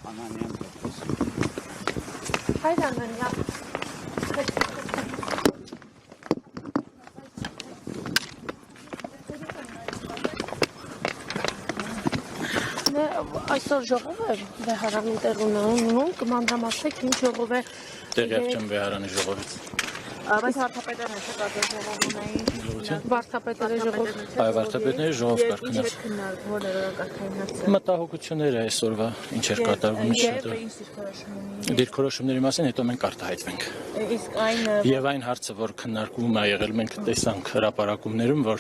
Անանյան դեպս։ Հայր Անանյան։ Այսօր ժողով է Վեհարանի տեղ ունենում, կմանրամասնեք ինչ ժողով է։ Տեղյակ չեմ Վեհարանի ժողովից։ Բայց վարդապետերն է շտապել ժողով ունեին։ Վարդապետերի ժողով։ Այ վարդապետների ժողով կար Ինչ քնած։ է քննարկվում օրակարգային հարցը։ Մտահոգությունները այսօրվա ինչ էր կատարվում Եվ ինչ ինչ դիրքորոշումների։ դիրքորոշումների մասին հետո մենք արտահայտվենք։ Իսկ այն Եվ այն հարցը, որ քննարկվում է եղել, մենք տեսանք հրապարակումներում, որ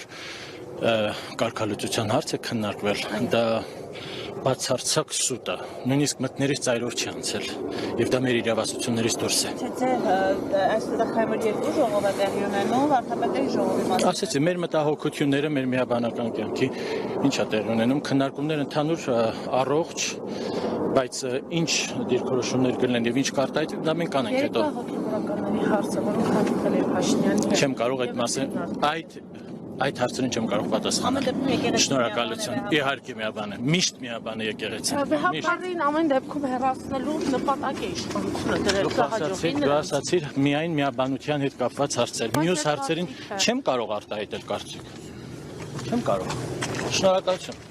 կարգալուծության հարց է քննարկվել, դա բացարձակ սուտ է, նույնիսկ մտներից ծայրով չի անցել, եւ դա մեր իրավասություններից դուրս է։ Թե այստեղ հայմեր երկու ժողով է տեղի ունենում, վարդապետերի ժողովի մասին։ Ասեցի, մեր մտահոգությունները, մեր միաբանական կյանքի ինչ է տեղի ունենում, քննարկումներ ընդհանուր առողջ, բայց ինչ դիրքորոշումներ կլինեն եւ ինչ կարտահայտվի, դա մենք կանենք հետո։ Երկու հոգեբանների հարցը, որոնք հանդիպել է Փաշինյանի հետ։ Չեմ կարող այդ մասը այդ հարցերին չեմ կարող պատասխանել։ Շնորհակալություն։ Իհարկե միաբան է։ Միշտ միաբան է եկեղեցին։ Վեհապարին ամեն դեպքում հեռացնելու նպատակ է իշխանությունը դրել հաջողին։ Դու ասացիր միայն միաբանության հետ կապված հարցեր։ Մյուս հարցերին չեմ կարող արտահայտել կարծիք։ Չեմ կարող։ Շնորհակալություն։